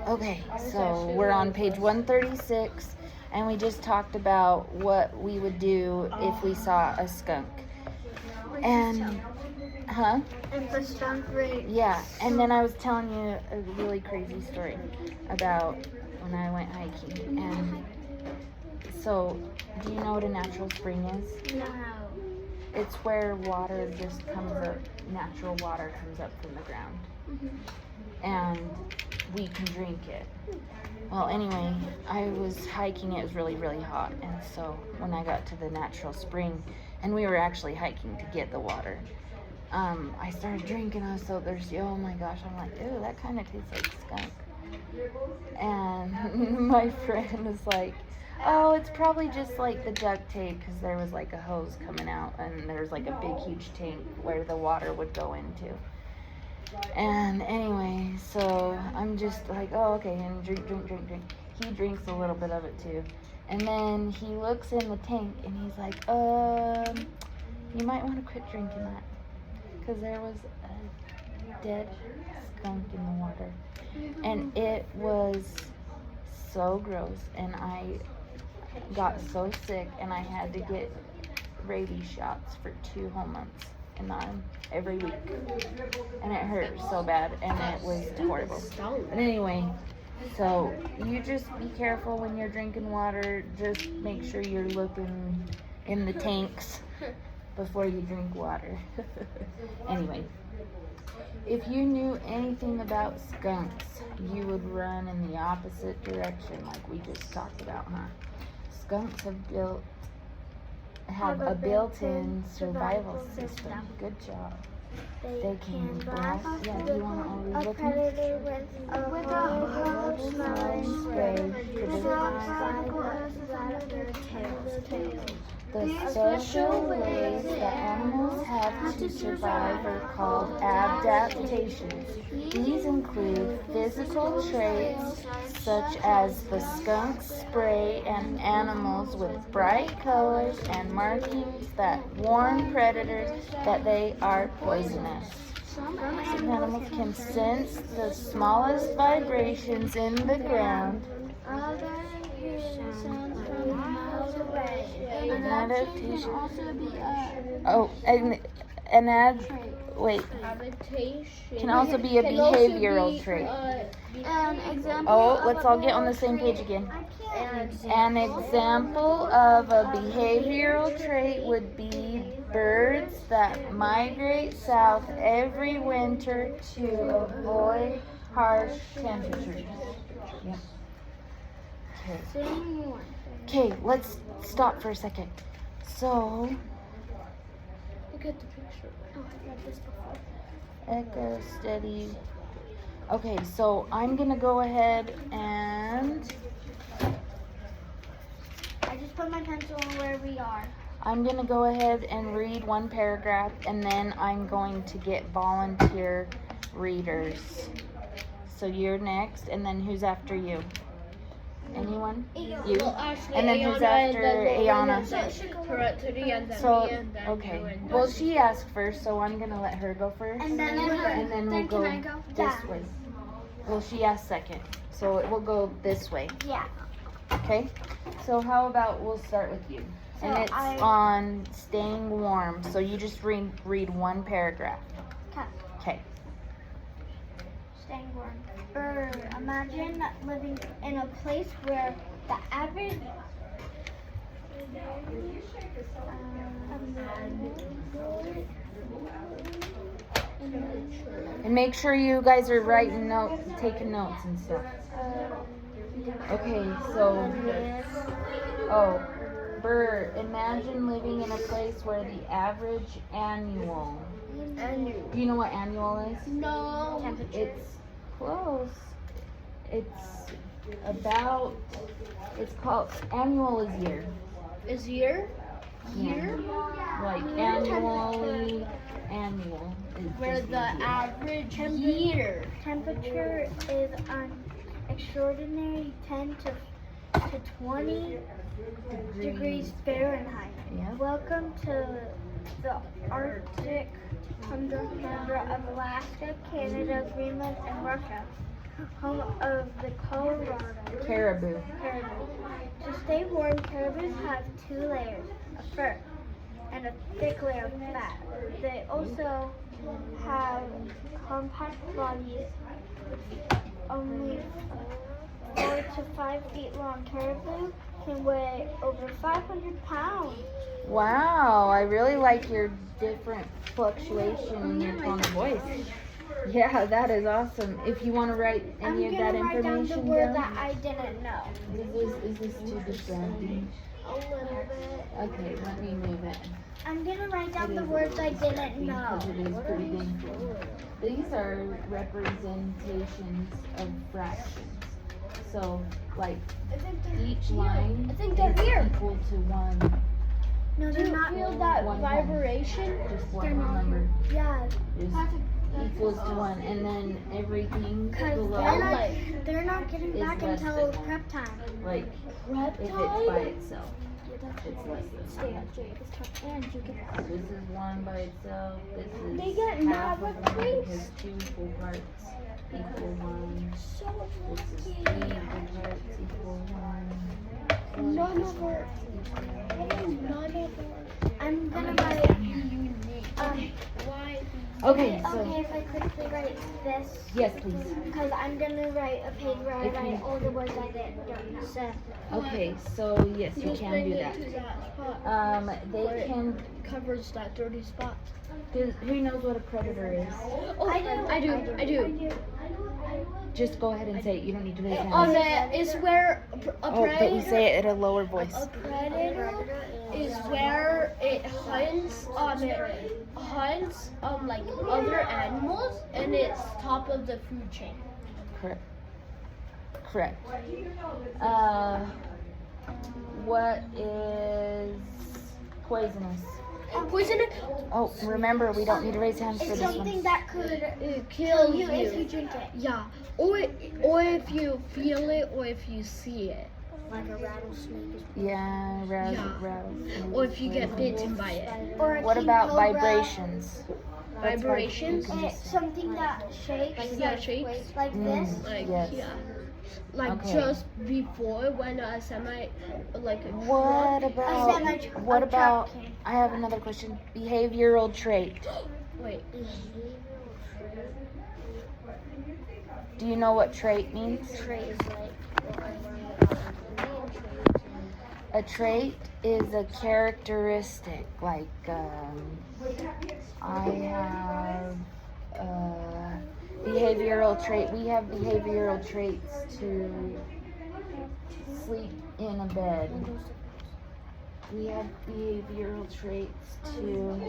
Okay, so we're on page 136, and we just talked about what we would do if we saw a skunk. And, huh? And the skunk race. Yeah, and then I was telling you a really crazy story about when I went hiking. And so, do you know what a natural spring is? No. It's where water just comes up, natural water comes up from the ground. And we can drink it. Well, anyway, I was hiking, it was really, really hot. And so when I got to the natural spring, and we were actually hiking to get the water, I started drinking. I was so thirsty. Oh my gosh, I'm like, ew, that kind of tastes like skunk. And my friend was like, oh, it's probably just like the duct tape, because there was like a hose coming out, and there's like a big, huge tank where the water would go into. And anyway, so I'm just like, oh, okay, and drink. He drinks a little bit of it too. And then he looks in the tank, and he's like, you might want to quit drinking that, because there was a dead skunk in the water. And it was so gross, and I got so sick, and I had to get rabies shots for 2 whole months in the arm every week, and it hurt so bad, and it was horrible. But anyway, so you just be careful when you're drinking water. Just make sure you're looking in the tanks before you drink water. Anyway, if you knew anything about skunks, you would run in the opposite direction, like we just talked about, huh? Skunks have a built-in survival system. Good job. They can blast. Yeah, do you want to always look at it? With a hose smelling spray The special ways that animals have to survive are called adaptations. These include physical traits such as the skunk spray and animals with bright colors and markings that warn predators that they are poisonous. Some animals can sense the smallest vibrations in the ground. Others hear sounds from miles away. An adaptation. Can also be Can also be a behavioral trait. An example. Oh, let's all get on the same page again. An example of a behavioral trait would be birds that migrate south every winter to avoid harsh temperatures. Yeah. Okay, let's stop for a second. So, Look at the picture. Oh, I read this before. echo steady. Okay, so I'm gonna go ahead and I just put my pencil on where we are. I'm gonna go ahead and read one paragraph, and then I'm going to get volunteer readers. So you're next, and then who's after you? Anyone? You? And then who's after Ayana? So, okay. Well, she asked first, so I'm gonna let her go first. And then we'll go can I go? this way. Well, she asked second, so it will go this way. Yeah. Okay? So how about we'll start with you. And it's on staying warm, so you just read one paragraph. Okay. Staying warm. Imagine living in a place where the average and make sure you guys are writing notes, taking notes and stuff. Okay, so imagine living in a place where the average annual. Do you know what annual is? No. It's close. It's called annual is year. Is year? Year? Like annually, annual. Where the average year temperature is an extraordinary 10 to 20 degrees Fahrenheit. Yeah. Welcome to the Arctic tundra of Alaska, Canada, Greenland, and Russia. home of the Colorado Caribou. caribou. To stay warm, caribous have 2 layers of fur and a thick layer of fat. They also have compact bodies, only 4 to 5 feet long. Caribou can weigh over 500 pounds. Wow, I really like your different fluctuation in your tone of voice. Yeah, that is awesome. If you want to write any of that I'm gonna write down the information word down. that I didn't know. Is this too distracting? A little bit. Okay, let me move it. I'm gonna write down It the is words I didn't distracting know. because it is pretty big. These are representations of fractions. So, like, each line I think they're is here. equal to 1. No, Do they're you not. feel that One vibration? Just They're one not number Yeah, is equals to 1. And then everything because below, they're not getting is back less until than one. prep time. like, Prep if it's time? by itself, it's less than 1. And you can. This is 1 by itself. This is They get half mad of with 1 things. because 2 equal parts equal 1. So This is 3 equal parts equal 1. None of our, none of I'm gonna write. why? Okay, so Okay, if I quickly write this, yes, please. because I'm gonna write a page where I If you- write all the words I don't know. Okay, so yes, you Just can bring do it that. to that spot. They can. Covers that dirty spot. Who knows what a predator is? Oh, I do. Just go ahead and say it. You don't need to raise your On hand. the is where a Oh, but you predator. say it at a lower voice. A predator is where it hunts like other animals, and it's top of the food chain. Correct. Correct. What is poisonous? Poisonous. Oh, remember, we don't need to raise hands for It's this something one. that could It kill kills you if you you. drink it. Yeah. Or if you feel it, or if you see it, Like a rattlesnake. Yeah, Yeah. rattlesnake. or if you get bitten by it. Or a What king about cobra. vibrations? That's Vibrations? hard. You can It's just- something that shakes. Yeah, shakes. Like this. Like Yes. yeah. Like Okay. just before when a semi like a What truck- about? What about? I have another question. Behavioral trait. Wait. Do you know what trait means? A trait is a characteristic. Like, I have behavioral trait. We have behavioral traits to sleep in a bed. We have behavioral traits to.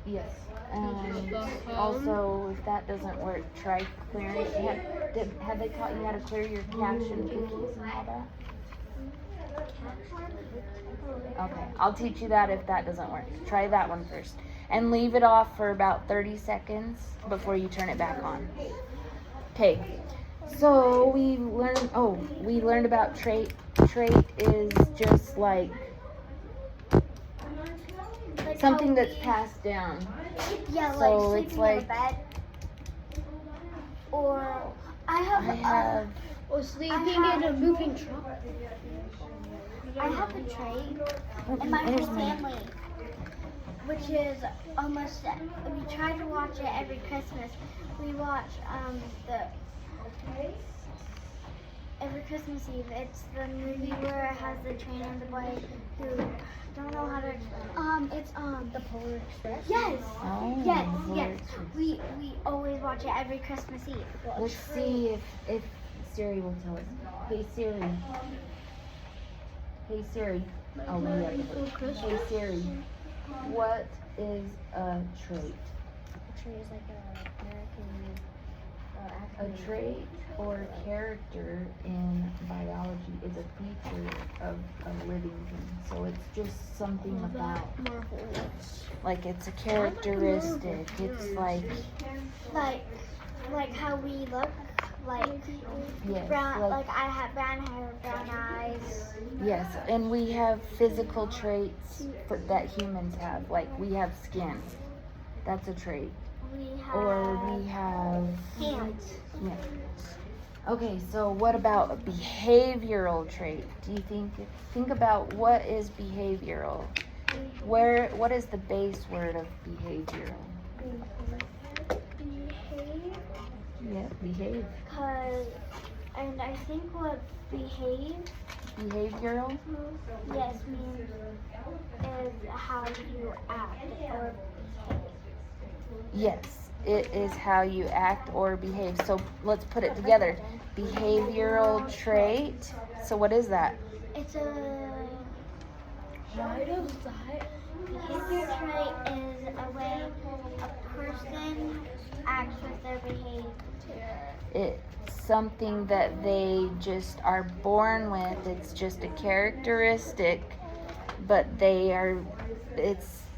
Yes. Also, if that doesn't work, try clearing. Have they taught you how to clear your cache and cookies and all that? Okay, I'll teach you that if that doesn't work. Try that one first. And leave it off for about 30 seconds before you turn it back on. Okay, so we learned about trait. Trait is just like something that's passed down. Yeah, like So sleeping it's in like- a bed. Or I have Or sleeping I in a have- moving truck. I have a trait in my whole There's me. family, which is almost. We try to watch it every Christmas. We watch every Christmas Eve. It's the movie where it has the train and the boy who don't know how to explain. It's The Polar Express. yes, Oh, yes, Lord. yes. We always watch it every Christmas Eve. Let's see if Siri will tell us. Hey Siri. Hey Siri. Oh, we have to. Hey Siri. What is a trait? Is like A trait or character in biology is a feature of a living thing. So it's just something about, like, it's a characteristic. It's like, like how we look, like Yes. brown, like I have brown hair, brown eyes. Yes, and we have physical traits that humans have. Like we have skin. That's a trait. We have Or we have. hands. Yeah. Okay, so what about a behavioral trait? Do you think about what is behavioral? What is the base word of behavioral? Behave. Yeah, behave. And I think what Behavioral? yes, means is how you act or behave. Yes, it is how you act or behave. So let's put it together. Behavioral trait. So what is that? It's a behavior trait is a way a person acts with their behavior. It's something that they just are born with. It's just a characteristic, but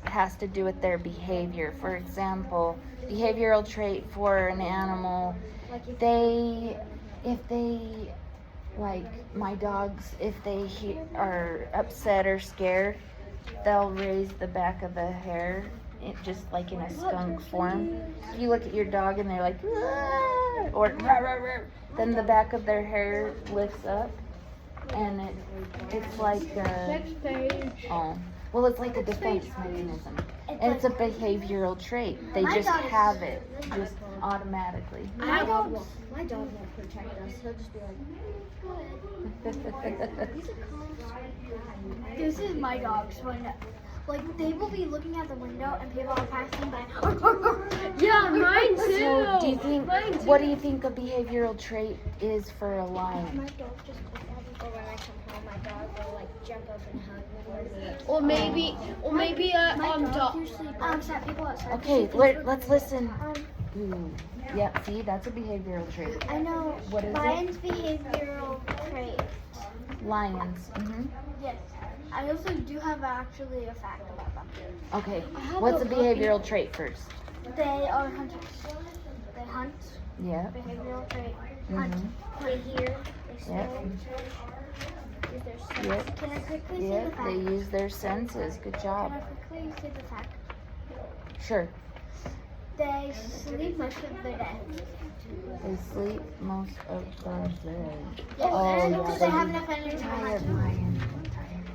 has to do with their behavior. For example, behavioral trait for an animal, if they like my dogs, if they are upset or scared, they'll raise the back of the hair, just like in a skunk form. If you look at your dog and they're like, "Ah," or "Rah, rah, rah," then the back of their hair lifts up, and it's like Next page. well, it's like a defense mechanism. And it's a behavioral trait. They My just dog is- have it, just automatically. My dog won't protect us. He'll just be This is my dog's one. Like they will be looking out the window and people are passing by. Yeah, mine too. So, do you think? Mine too. What do you think a behavioral trait is for a lion? My dog just goes out, or when I come home, my dog will like jump up and hug me. Or maybe My dog dog. usually set people outside. Okay, let's listen. Ooh, yeah. See, that's a behavioral trait. I know. What is it? Lion's behavioral trait. Lions. Yes. I also do have actually a fact about them. Okay. What's a behavioral trait first? They are hunters. They hunt. Yeah. Behavioral trait. Hunt. They hear. They smell. Use their sense. Yep. Can I quickly say Yeah. the fact? They use their senses. Good Can job. I quickly say the fact? Sure. They sleep most of their day. They sleep most of the day. Yes, Oh, and yeah, because they they have do. enough energy to Tired hunt. lion.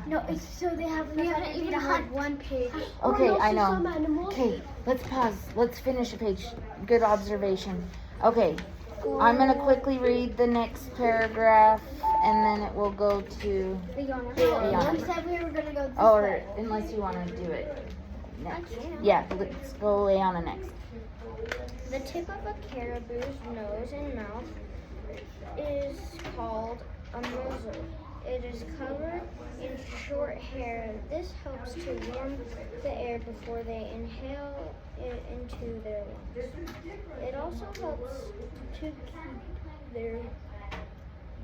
No, it's so they have enough energy to hunt. One page. Okay, I Some know. animals. Okay, let's pause. Let's finish a page. Good observation. Okay, I'm gonna quickly read the next paragraph, and then it will go to. Yeah. We said we were gonna go this Or way. unless you want to do it next. Yeah, let's go Leanna next. The tip of a caribou's nose and mouth is called a muzzle. It is covered in short hair. This helps to warm the air before they inhale it into their lungs. It also helps to keep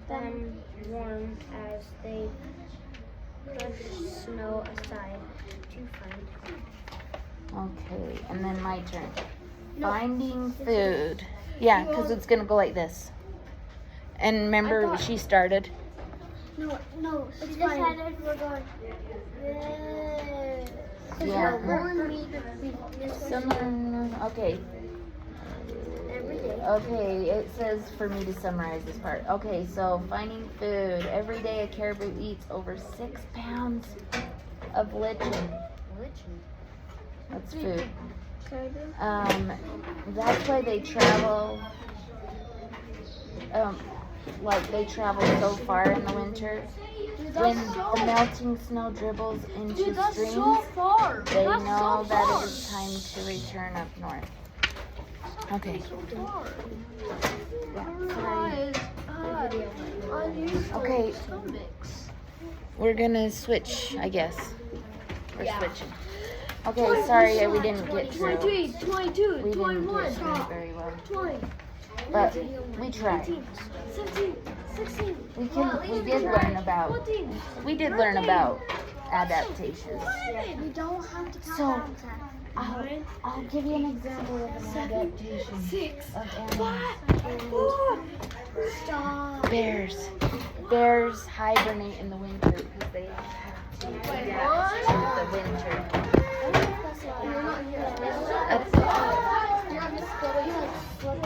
them warm as they brush snow aside to find food. Okay, and then my turn. Finding food. Yeah, because it's gonna go like this. And remember, she started. No, she decided we're going. Yeah. Warn me this way. Okay. Every day. Okay, it says for me to summarize this part. Okay, so finding food. Every day a caribou eats over 6 pounds of lichen. That's food. That's why they travel. Like they travel so far in the winter. When the melting snow dribbles into streams, far. they know that it is time to return up north. Okay. Okay. We're gonna switch, I guess. We're switching. Okay, sorry we didn't get through. 22, 22, We didn't 21, get through it very well. 20, But we tried. 17, 16. We did learn about adaptations. We don't have to count So, down to I'll give you an example of an adaptation 6, of 5, animals. 4. Stop. Bears hibernate in the winter because they have to adapt to the winter. You're not here. That's- You're on this floor. You like flip